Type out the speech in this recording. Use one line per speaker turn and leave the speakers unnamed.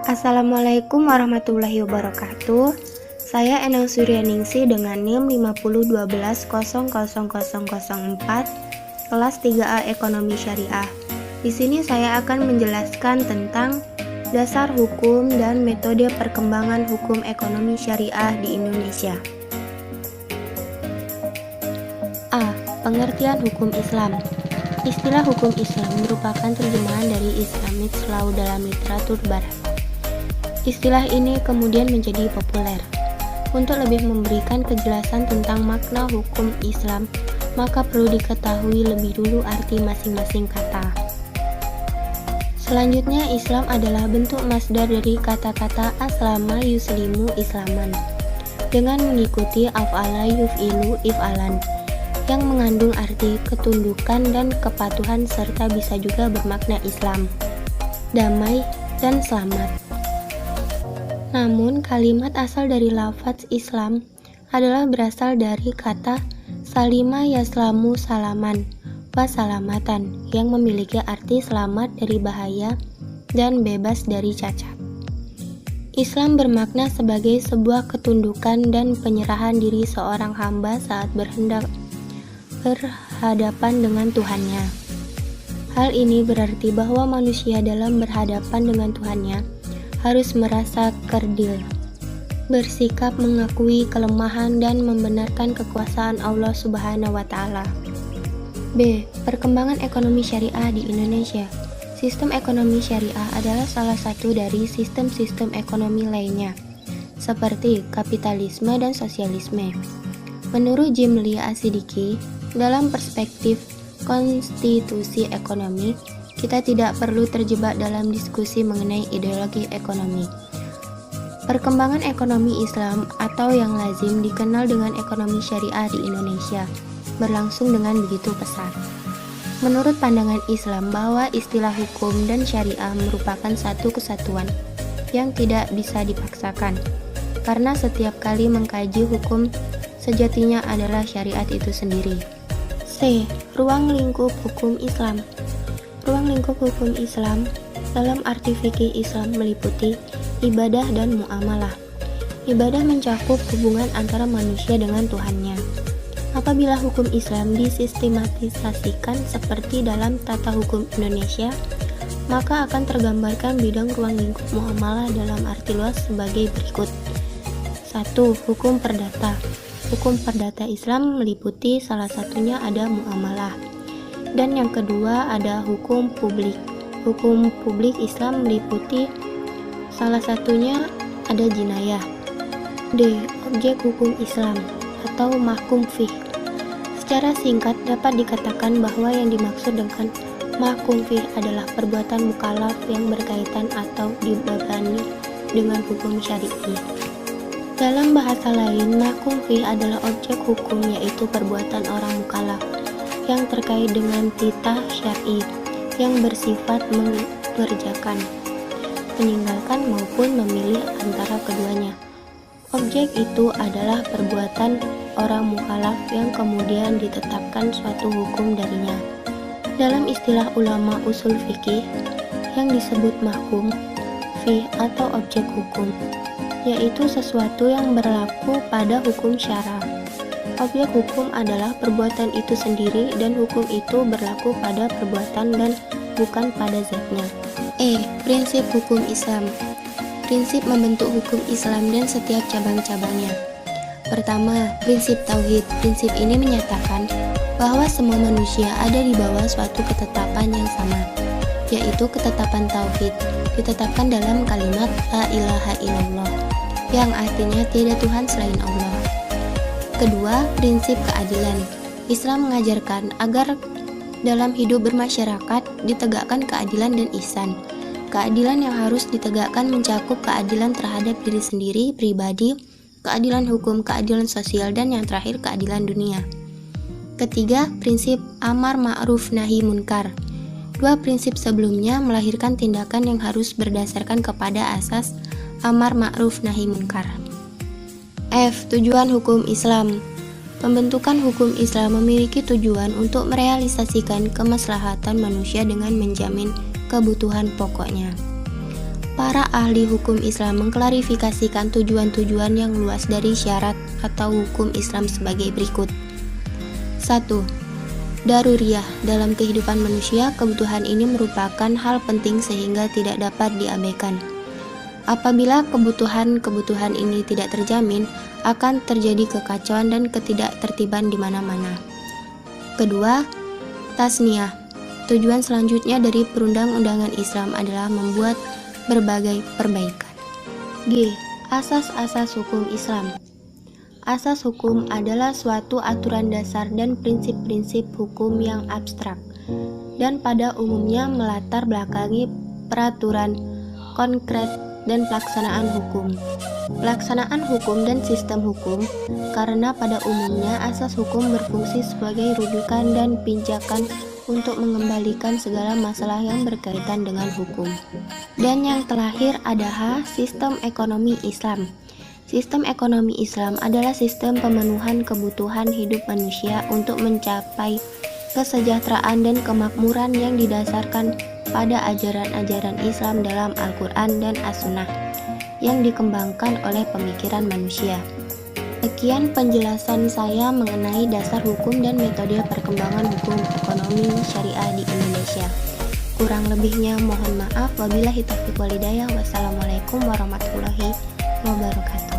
Assalamualaikum warahmatullahi wabarakatuh. Saya Enang Suryaningsih dengan NIM 501200004 kelas 3A Ekonomi Syariah. Di sini saya akan menjelaskan tentang dasar hukum dan metode perkembangan hukum ekonomi syariah di Indonesia. A. Pengertian hukum Islam. Istilah hukum Islam merupakan terjemahan dari Islamic Law dalam literatur barat. Istilah ini kemudian menjadi populer. Untuk lebih memberikan kejelasan tentang makna hukum Islam, maka perlu diketahui lebih dulu arti masing-masing kata. Selanjutnya, Islam adalah bentuk masdar dari kata-kata aslama yuslimu islaman dengan mengikuti af'ala yuf'ilu if'alan yang mengandung arti ketundukan dan kepatuhan serta bisa juga bermakna Islam, damai, dan selamat. Namun, kalimat asal dari lafaz Islam adalah berasal dari kata salima yaslamu salaman salamatan yang memiliki arti selamat dari bahaya dan bebas dari cacat. Islam bermakna sebagai sebuah ketundukan dan penyerahan diri seorang hamba saat berhadapan dengan Tuhannya. Hal ini berarti bahwa manusia dalam berhadapan dengan Tuhannya harus merasa kerdil, bersikap mengakui kelemahan dan membenarkan kekuasaan Allah Subhanahu wa Ta'ala. B. Perkembangan ekonomi syariah di Indonesia. Sistem ekonomi syariah adalah salah satu dari sistem-sistem ekonomi lainnya, seperti kapitalisme dan sosialisme. Menurut Jimli Asidiki, dalam perspektif konstitusi ekonomi, kita tidak perlu terjebak dalam diskusi mengenai ideologi ekonomi. Perkembangan ekonomi Islam atau yang lazim dikenal dengan ekonomi syariah di Indonesia berlangsung dengan begitu pesat. Menurut pandangan Islam bahwa istilah hukum dan syariah merupakan satu kesatuan yang tidak bisa dipaksakan, karena setiap kali mengkaji hukum sejatinya adalah syariat itu sendiri. C. Ruang lingkup hukum Islam. Ruang lingkup hukum Islam dalam arti fikih Islam meliputi ibadah dan muamalah. Ibadah mencakup hubungan antara manusia dengan Tuhannya. Apabila hukum Islam disistematisasikan seperti dalam tata hukum Indonesia, maka akan tergambarkan bidang ruang lingkup muamalah dalam arti luas sebagai berikut. 1. Hukum perdata. Hukum perdata Islam meliputi salah satunya ada muamalah. Dan yang kedua ada hukum publik. Hukum publik Islam meliputi salah satunya ada jinayah. D. Objek hukum Islam atau mahkum fih. Secara singkat dapat dikatakan bahwa yang dimaksud dengan mahkum fih adalah perbuatan mukallaf yang berkaitan atau dibebani dengan hukum syar'i. Dalam bahasa lain, mahkum fih adalah objek hukum, yaitu perbuatan orang mukallaf yang terkait dengan titah syar'i yang bersifat mengerjakan, meninggalkan maupun memilih antara keduanya. Objek itu adalah perbuatan orang mukallaf yang kemudian ditetapkan suatu hukum darinya. Dalam istilah ulama usul fikih, yang disebut mahkum fih atau objek hukum, yaitu sesuatu yang berlaku pada hukum syara. Objek hukum adalah perbuatan itu sendiri dan hukum itu berlaku pada perbuatan dan bukan pada zatnya. E. Prinsip hukum Islam. Prinsip membentuk hukum Islam dan setiap cabang-cabangnya. Pertama, prinsip tauhid. Prinsip ini menyatakan bahwa semua manusia ada di bawah suatu ketetapan yang sama, yaitu ketetapan tauhid, ditetapkan dalam kalimat la ilaha illallah, yang artinya tidak Tuhan selain Allah. Kedua, prinsip keadilan. Islam mengajarkan agar dalam hidup bermasyarakat ditegakkan keadilan dan ihsan. Keadilan yang harus ditegakkan mencakup keadilan terhadap diri sendiri, pribadi, keadilan hukum, keadilan sosial, dan yang terakhir keadilan dunia. Ketiga, prinsip amar ma'ruf nahi munkar. Dua prinsip sebelumnya melahirkan tindakan yang harus berdasarkan kepada asas amar ma'ruf nahi munkar. F. Tujuan hukum Islam. Pembentukan hukum Islam memiliki tujuan untuk merealisasikan kemaslahatan manusia dengan menjamin kebutuhan pokoknya. Para ahli hukum Islam mengklarifikasikan tujuan-tujuan yang luas dari syarat atau hukum Islam sebagai berikut. 1. Daruriyah. Dalam kehidupan manusia, kebutuhan ini merupakan hal penting sehingga tidak dapat diabaikan. Apabila kebutuhan-kebutuhan ini tidak terjamin, akan terjadi kekacauan dan ketidaktertiban di mana-mana. Kedua, tasniyah. Tujuan selanjutnya dari perundang-undangan Islam adalah membuat berbagai perbaikan. G. Asas-asas hukum Islam. Asas hukum adalah suatu aturan dasar dan prinsip-prinsip hukum yang abstrak dan pada umumnya melatar belakangi peraturan konkret dan pelaksanaan hukum. Pelaksanaan hukum dan sistem hukum, karena pada umumnya asas hukum berfungsi sebagai rujukan dan pijakan untuk mengembalikan segala masalah yang berkaitan dengan hukum. Dan yang terakhir ada H, sistem ekonomi Islam. Sistem ekonomi Islam adalah sistem pemenuhan kebutuhan hidup manusia untuk mencapai kesejahteraan dan kemakmuran yang didasarkan pada ajaran-ajaran Islam dalam Al-Quran dan As-Sunnah yang dikembangkan oleh pemikiran manusia. Sekian penjelasan saya mengenai dasar hukum dan metode perkembangan hukum ekonomi syariah di Indonesia. Kurang lebihnya mohon maaf. Wabillahi taufiq wal hidayah. Wassalamualaikum warahmatullahi wabarakatuh.